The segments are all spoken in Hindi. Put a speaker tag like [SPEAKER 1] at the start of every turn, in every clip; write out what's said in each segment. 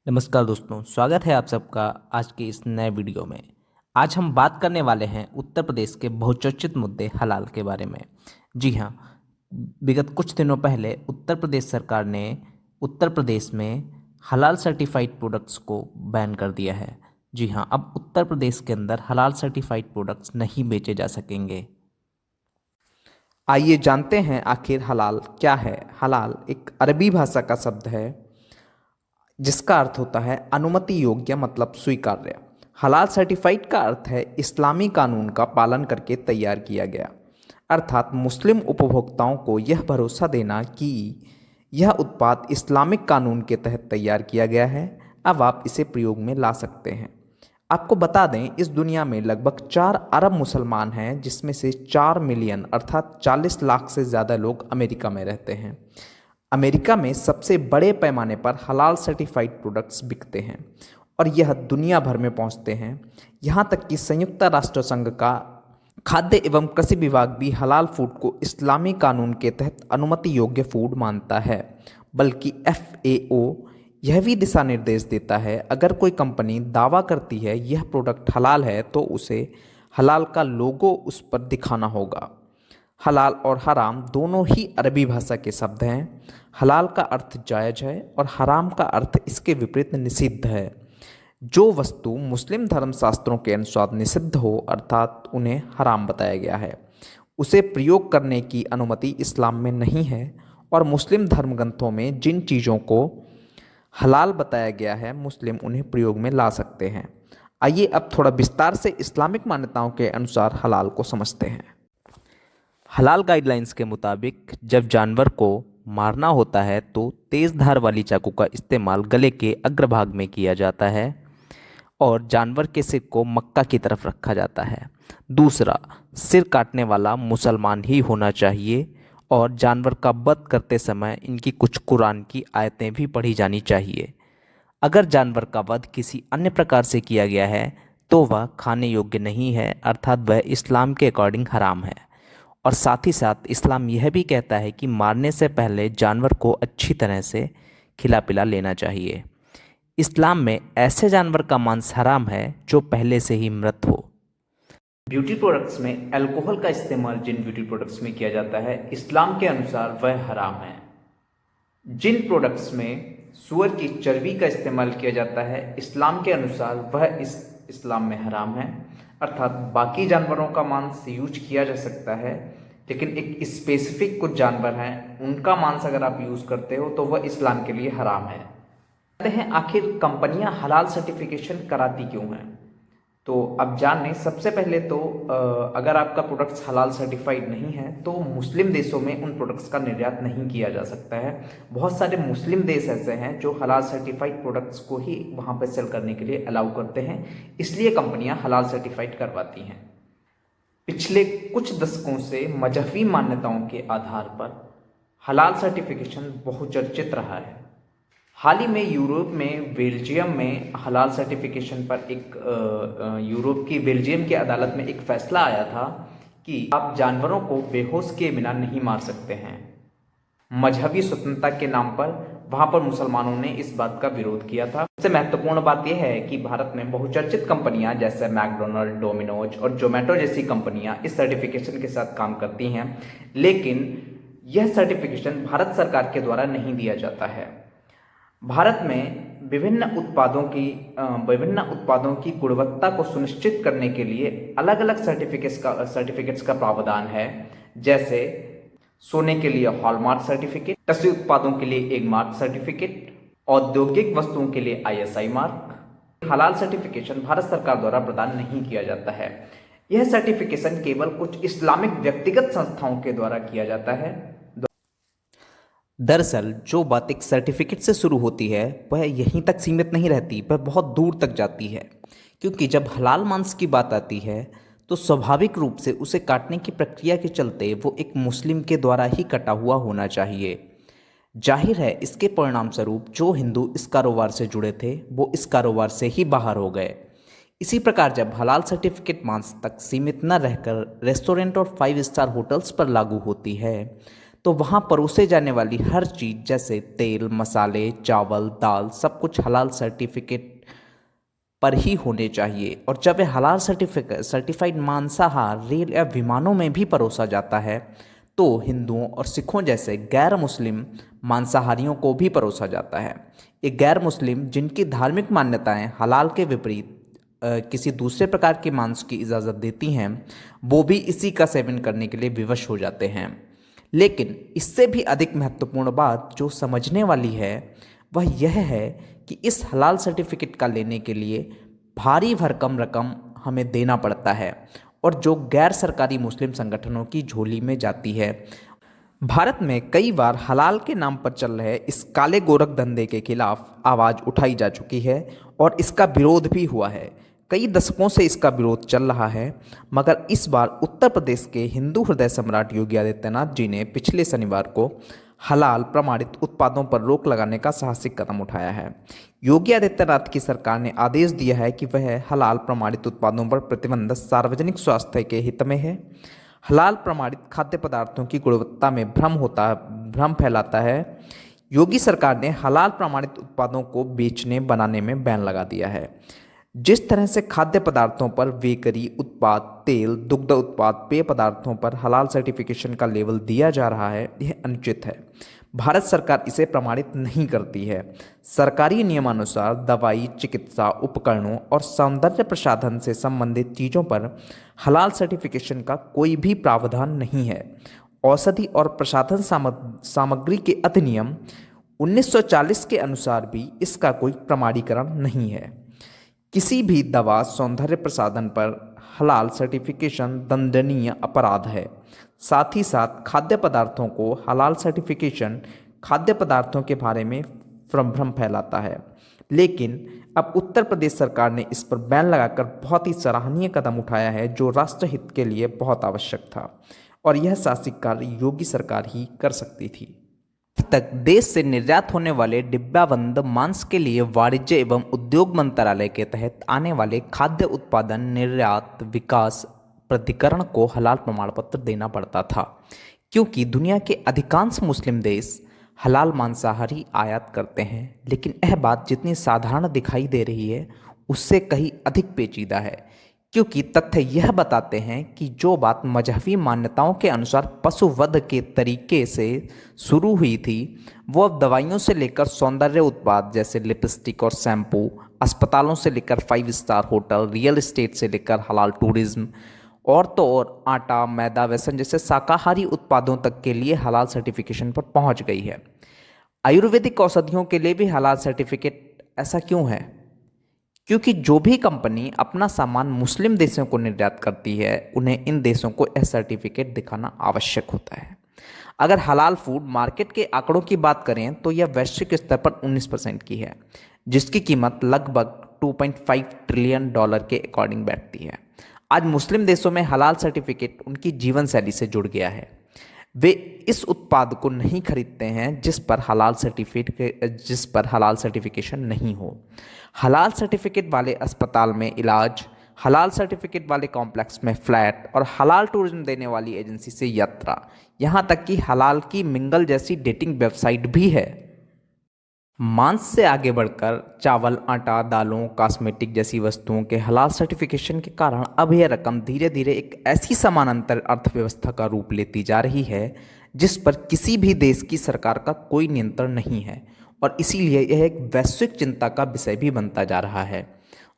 [SPEAKER 1] नमस्कार दोस्तों, स्वागत है आप सबका आज के इस नए वीडियो में। आज हम बात करने वाले हैं उत्तर प्रदेश के बहुचर्चित मुद्दे हलाल के बारे में। जी हाँ, विगत कुछ दिनों पहले उत्तर प्रदेश सरकार ने उत्तर प्रदेश में हलाल सर्टिफाइड प्रोडक्ट्स को बैन कर दिया है। जी हाँ, अब उत्तर प्रदेश के अंदर हलाल सर्टिफाइड प्रोडक्ट्स नहीं बेचे जा सकेंगे। आइए जानते हैं आखिर हलाल क्या है। हलाल एक अरबी भाषा का शब्द है जिसका अर्थ होता है अनुमति योग्य, मतलब स्वीकार्य। हलाल सर्टिफाइड का अर्थ है इस्लामी कानून का पालन करके तैयार किया गया, अर्थात मुस्लिम उपभोक्ताओं को यह भरोसा देना कि यह उत्पाद इस्लामिक कानून के तहत तैयार किया गया है, अब आप इसे प्रयोग में ला सकते हैं। आपको बता दें, इस दुनिया में लगभग 4 अरब मुसलमान हैं, जिसमें से 4 मिलियन अर्थात 40 लाख से ज़्यादा लोग अमेरिका में रहते हैं। अमेरिका में सबसे बड़े पैमाने पर हलाल सर्टिफाइड प्रोडक्ट्स बिकते हैं और यह दुनिया भर में पहुंचते हैं। यहाँ तक कि संयुक्त राष्ट्र संघ का खाद्य एवं कृषि विभाग भी हलाल फूड को इस्लामी कानून के तहत अनुमति योग्य फूड मानता है। बल्कि FAO यह भी दिशा निर्देश देता है, अगर कोई कंपनी दावा करती है यह प्रोडक्ट हलाल है तो उसे हलाल का लोगो उस पर दिखाना होगा। हलाल और हराम दोनों ही अरबी भाषा के शब्द हैं। हलाल का अर्थ जायज़ है और हराम का अर्थ इसके विपरीत निषिद्ध है। जो वस्तु मुस्लिम धर्मशास्त्रों के अनुसार निषिद्ध हो, अर्थात उन्हें हराम बताया गया है, उसे प्रयोग करने की अनुमति इस्लाम में नहीं है। और मुस्लिम धर्म ग्रंथों में जिन चीज़ों को हलाल बताया गया है, मुस्लिम उन्हें प्रयोग में ला सकते हैं। आइए अब थोड़ा विस्तार से इस्लामिक मान्यताओं के अनुसार हलाल को समझते हैं। हलाल गाइडलाइंस के मुताबिक जब जानवर को मारना होता है तो तेज़ धार वाली चाकू का इस्तेमाल गले के अग्रभाग में किया जाता है और जानवर के सिर को मक्का की तरफ रखा जाता है। दूसरा, सिर काटने वाला मुसलमान ही होना चाहिए और जानवर का वध करते समय इनकी कुछ कुरान की आयतें भी पढ़ी जानी चाहिए। अगर जानवर का वध किसी अन्य प्रकार से किया गया है तो वह खाने योग्य नहीं है, अर्थात वह इस्लाम के अकॉर्डिंग हराम है। और साथ ही साथ इस्लाम यह भी कहता है कि मारने से पहले जानवर को अच्छी तरह से खिला पिला लेना चाहिए। इस्लाम में ऐसे जानवर का मांस हराम है जो पहले से ही मृत हो। ब्यूटी प्रोडक्ट्स में अल्कोहल का इस्तेमाल जिन ब्यूटी प्रोडक्ट्स में किया जाता है, इस्लाम के अनुसार वह हराम है। जिन प्रोडक्ट्स में सूअर की चर्बी का इस्तेमाल किया जाता है, इस्लाम के अनुसार वह इस्लाम में हराम है। अर्थात बाकी जानवरों का मांस यूज किया जा सकता है, लेकिन एक स्पेसिफिक कुछ जानवर हैं उनका मांस अगर आप यूज़ करते हो तो वह इस्लाम के लिए हराम है। कहते हैं आखिर कंपनियां हलाल सर्टिफिकेशन कराती क्यों हैं। तो अब जानें, सबसे पहले तो अगर आपका प्रोडक्ट्स हलाल सर्टिफाइड नहीं है तो मुस्लिम देशों में उन प्रोडक्ट्स का निर्यात नहीं किया जा सकता है। बहुत सारे मुस्लिम देश ऐसे हैं जो हलाल सर्टिफाइड प्रोडक्ट्स को ही वहाँ पर सेल करने के लिए अलाउ करते हैं, इसलिए कंपनियां हलाल सर्टिफाइड करवाती हैं। पिछले कुछ दशकों से मजहबी मान्यताओं के आधार पर हलाल सर्टिफिकेशन बहुचर्चित रहा है। हाल ही में यूरोप में बेल्जियम में हलाल सर्टिफिकेशन पर यूरोप की बेल्जियम की अदालत में एक फैसला आया था कि आप जानवरों को बेहोश किए बिना नहीं मार सकते हैं। मजहबी स्वतंत्रता के नाम पर वहाँ पर मुसलमानों ने इस बात का विरोध किया था। सबसे महत्वपूर्ण बात यह है कि भारत में बहुचर्चित कंपनियां जैसे मैकडोनल्ड, डोमिनोज और जोमेटो जैसी कंपनियां इस सर्टिफिकेशन के साथ काम करती हैं, लेकिन यह सर्टिफिकेशन भारत सरकार के द्वारा नहीं दिया जाता है। भारत में विभिन्न उत्पादों की गुणवत्ता को सुनिश्चित करने के लिए अलग अलग सर्टिफिकेट्स का प्रावधान है। जैसे सोने के लिए हॉलमार्क सर्टिफिकेट, कृषि उत्पादों के लिए एगमार्क सर्टिफिकेट, औद्योगिक वस्तुओं के लिए ISI मार्क। हलाल सर्टिफिकेशन भारत सरकार द्वारा प्रदान नहीं किया जाता है। यह सर्टिफिकेशन केवल कुछ इस्लामिक व्यक्तिगत संस्थाओं के द्वारा किया जाता है। दरअसल जो बात एक सर्टिफिकेट से शुरू होती है वह यहीं तक सीमित नहीं रहती, वह बहुत दूर तक जाती है। क्योंकि जब हलाल मांस की बात आती है तो स्वाभाविक रूप से उसे काटने की प्रक्रिया के चलते वो एक मुस्लिम के द्वारा ही कटा हुआ होना चाहिए। जाहिर है इसके परिणाम स्वरूप जो हिंदू इस कारोबार से जुड़े थे वो इस कारोबार से ही बाहर हो गए। इसी प्रकार जब हलाल सर्टिफिकेट मांस तक सीमित न रहकर रेस्टोरेंट और 5 स्टार होटल्स पर लागू होती है तो वहाँ परोसे जाने वाली हर चीज़ जैसे तेल, मसाले, चावल, दाल, सब कुछ हलाल सर्टिफिकेट पर ही होने चाहिए। और जब यह हलाल सर्टिफाइड मांसाहार रेल या विमानों में भी परोसा जाता है तो हिंदुओं और सिखों जैसे गैर मुस्लिम मांसाहारियों को भी परोसा जाता है। ये गैर मुस्लिम जिनकी धार्मिक मान्यताएं हलाल के विपरीत किसी दूसरे प्रकार के मांस की इजाज़त देती हैं, वो भी इसी का सेवन करने के लिए विवश हो जाते हैं। लेकिन इससे भी अधिक महत्वपूर्ण बात जो समझने वाली है वह यह है कि इस हलाल सर्टिफिकेट का लेने के लिए भारी भरकम रकम हमें देना पड़ता है और जो गैर सरकारी मुस्लिम संगठनों की झोली में जाती है। भारत में कई बार हलाल के नाम पर चल रहे इस काले गोरख धंधे के खिलाफ आवाज़ उठाई जा चुकी है और इसका विरोध भी हुआ है। कई दशकों से इसका विरोध चल रहा है, मगर इस बार उत्तर प्रदेश के हिंदू हृदय सम्राट योगी आदित्यनाथ जी ने पिछले शनिवार को हलाल प्रमाणित उत्पादों पर रोक लगाने का साहसिक कदम उठाया है। योगी आदित्यनाथ की सरकार ने आदेश दिया है कि वह हलाल प्रमाणित उत्पादों पर प्रतिबंध सार्वजनिक स्वास्थ्य के हित में है। हलाल प्रमाणित खाद्य पदार्थों की गुणवत्ता में भ्रम फैलाता है। योगी सरकार ने हलाल प्रमाणित उत्पादों को बेचने बनाने में बैन लगा दिया है। जिस तरह से खाद्य पदार्थों पर बेकरी उत्पाद, तेल, दुग्ध उत्पाद, पेय पदार्थों पर हलाल सर्टिफिकेशन का लेबल दिया जा रहा है, यह अनुचित है। भारत सरकार इसे प्रमाणित नहीं करती है। सरकारी नियमानुसार दवाई, चिकित्सा उपकरणों और सौंदर्य प्रसाधन से संबंधित चीज़ों पर हलाल सर्टिफिकेशन का कोई भी प्रावधान नहीं है। औषधि और प्रसाधन सामग्री के अधिनियम 1940 के अनुसार भी इसका कोई प्रमाणीकरण नहीं है। किसी भी दवा, सौंदर्य प्रसाधन पर हलाल सर्टिफिकेशन दंडनीय अपराध है। साथ ही साथ खाद्य पदार्थों को हलाल सर्टिफिकेशन खाद्य पदार्थों के बारे में भ्रम फैलाता है। लेकिन अब उत्तर प्रदेश सरकार ने इस पर बैन लगाकर बहुत ही सराहनीय कदम उठाया है, जो राष्ट्रहित के लिए बहुत आवश्यक था और यह साहसिक कार्य योगी सरकार ही कर सकती थी। अब तक देश से निर्यात होने वाले डिब्बाबंद मांस के लिए वाणिज्य एवं उद्योग मंत्रालय के तहत आने वाले खाद्य उत्पादन निर्यात विकास प्राधिकरण को हलाल प्रमाण पत्र देना पड़ता था, क्योंकि दुनिया के अधिकांश मुस्लिम देश हलाल मांसाहारी आयात करते हैं। लेकिन यह बात जितनी साधारण दिखाई दे रही है उससे कहीं अधिक पेचीदा है, क्योंकि तथ्य यह बताते हैं कि जो बात मजहबी मान्यताओं के अनुसार पशुवध के तरीके से शुरू हुई थी, वो अब दवाइयों से लेकर सौंदर्य उत्पाद जैसे लिपस्टिक और शैम्पू, अस्पतालों से लेकर 5 स्टार होटल, रियल एस्टेट से लेकर हलाल टूरिज्म और तो और आटा, मैदा, बेसन जैसे शाकाहारी उत्पादों तक के लिए हलाल सर्टिफिकेशन पर पहुंच गई है। आयुर्वेदिक औषधियों के लिए भी हलाल सर्टिफिकेट। ऐसा क्यों है? क्योंकि जो भी कंपनी अपना सामान मुस्लिम देशों को निर्यात करती है, उन्हें इन देशों को यह सर्टिफिकेट दिखाना आवश्यक होता है। अगर हलाल फूड मार्केट के आंकड़ों की बात करें तो यह वैश्विक स्तर पर 19% की है, जिसकी कीमत लगभग $2.5 ट्रिलियन के अकॉर्डिंग बैठती है। आज मुस्लिम देशों में हलाल सर्टिफिकेट उनकी जीवन शैली से जुड़ गया है। वे इस उत्पाद को नहीं खरीदते हैं जिस पर हलाल सर्टिफिकेशन नहीं हो। हलाल सर्टिफिकेट वाले अस्पताल में इलाज, हलाल सर्टिफिकेट वाले कॉम्प्लेक्स में फ्लैट और हलाल टूरिज्म देने वाली एजेंसी से यात्रा, यहाँ तक कि हलाल की मिंगल जैसी डेटिंग वेबसाइट भी है। मांस से आगे बढ़कर चावल, आटा, दालों, कॉस्मेटिक जैसी वस्तुओं के हलाल सर्टिफिकेशन के कारण अब यह रकम धीरे धीरे एक ऐसी समानांतर अर्थव्यवस्था का रूप लेती जा रही है जिस पर किसी भी देश की सरकार का कोई नियंत्रण नहीं है और इसीलिए यह एक वैश्विक चिंता का विषय भी बनता जा रहा है।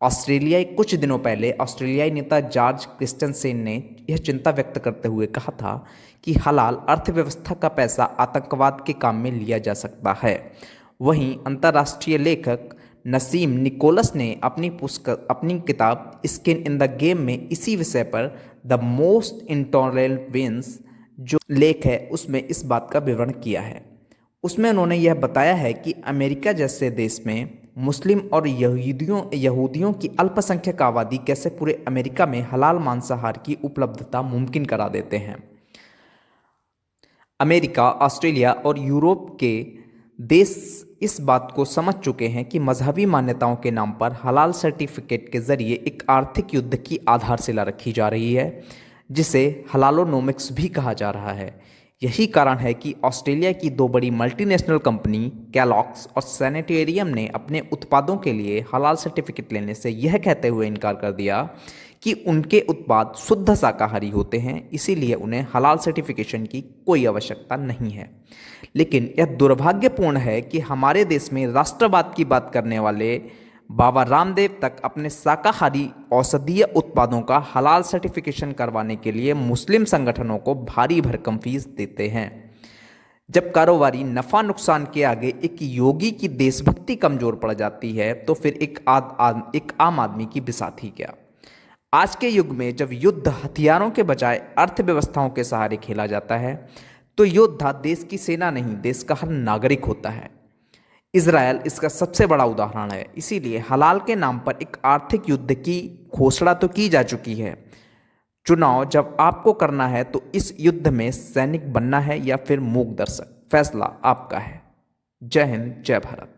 [SPEAKER 1] कुछ दिनों पहले ऑस्ट्रेलियाई नेता जॉर्ज क्रिस्टनसेन ने यह चिंता व्यक्त करते हुए कहा था कि हलाल अर्थव्यवस्था का पैसा आतंकवाद के काम में लिया जा सकता है। वहीं अंतर्राष्ट्रीय लेखक नसीम निकोलस ने अपनी किताब स्किन इन द गेम में इसी विषय पर द मोस्ट इंटॉलरेबल विंस जो लेख है उसमें इस बात का विवरण किया है। उसमें उन्होंने यह बताया है कि अमेरिका जैसे देश में मुस्लिम और यहूदियों की अल्पसंख्यक आबादी कैसे पूरे अमेरिका में हलाल मांसाहार की उपलब्धता मुमकिन करा देते हैं। अमेरिका, ऑस्ट्रेलिया और यूरोप के देश इस बात को समझ चुके हैं कि मजहबी मान्यताओं के नाम पर हलाल सर्टिफिकेट के जरिए एक आर्थिक युद्ध की आधारशिला रखी जा रही है, जिसे हलालोनोमिक्स भी कहा जा रहा है। यही कारण है कि ऑस्ट्रेलिया की दो बड़ी मल्टीनेशनल कंपनी कैलॉग्स और सैनिटेरियम ने अपने उत्पादों के लिए हलाल सर्टिफिकेट लेने से यह कहते हुए इनकार कर दिया कि उनके उत्पाद शुद्ध शाकाहारी होते हैं, इसीलिए उन्हें हलाल सर्टिफिकेशन की कोई आवश्यकता नहीं है। लेकिन यह दुर्भाग्यपूर्ण है कि हमारे देश में राष्ट्रवाद की बात करने वाले बाबा रामदेव तक अपने शाकाहारी औषधीय उत्पादों का हलाल सर्टिफिकेशन करवाने के लिए मुस्लिम संगठनों को भारी भरकम फीस देते हैं। जब कारोबारी नफा नुकसान के आगे एक योगी की देशभक्ति कमजोर पड़ जाती है तो फिर एक आम आदमी की बिसाती क्या। आज के युग में जब युद्ध हथियारों के बजाय अर्थव्यवस्थाओं के सहारे खेला जाता है तो योद्धा देश की सेना नहीं, देश का हर नागरिक होता है। इजरायल इसका सबसे बड़ा उदाहरण है। इसीलिए हलाल के नाम पर एक आर्थिक युद्ध की घोषणा तो की जा चुकी है। चुनाव जब आपको करना है तो इस युद्ध में सैनिक बनना है या फिर मूक दर्शक, फैसला आपका है। जय हिंद, जय भारत।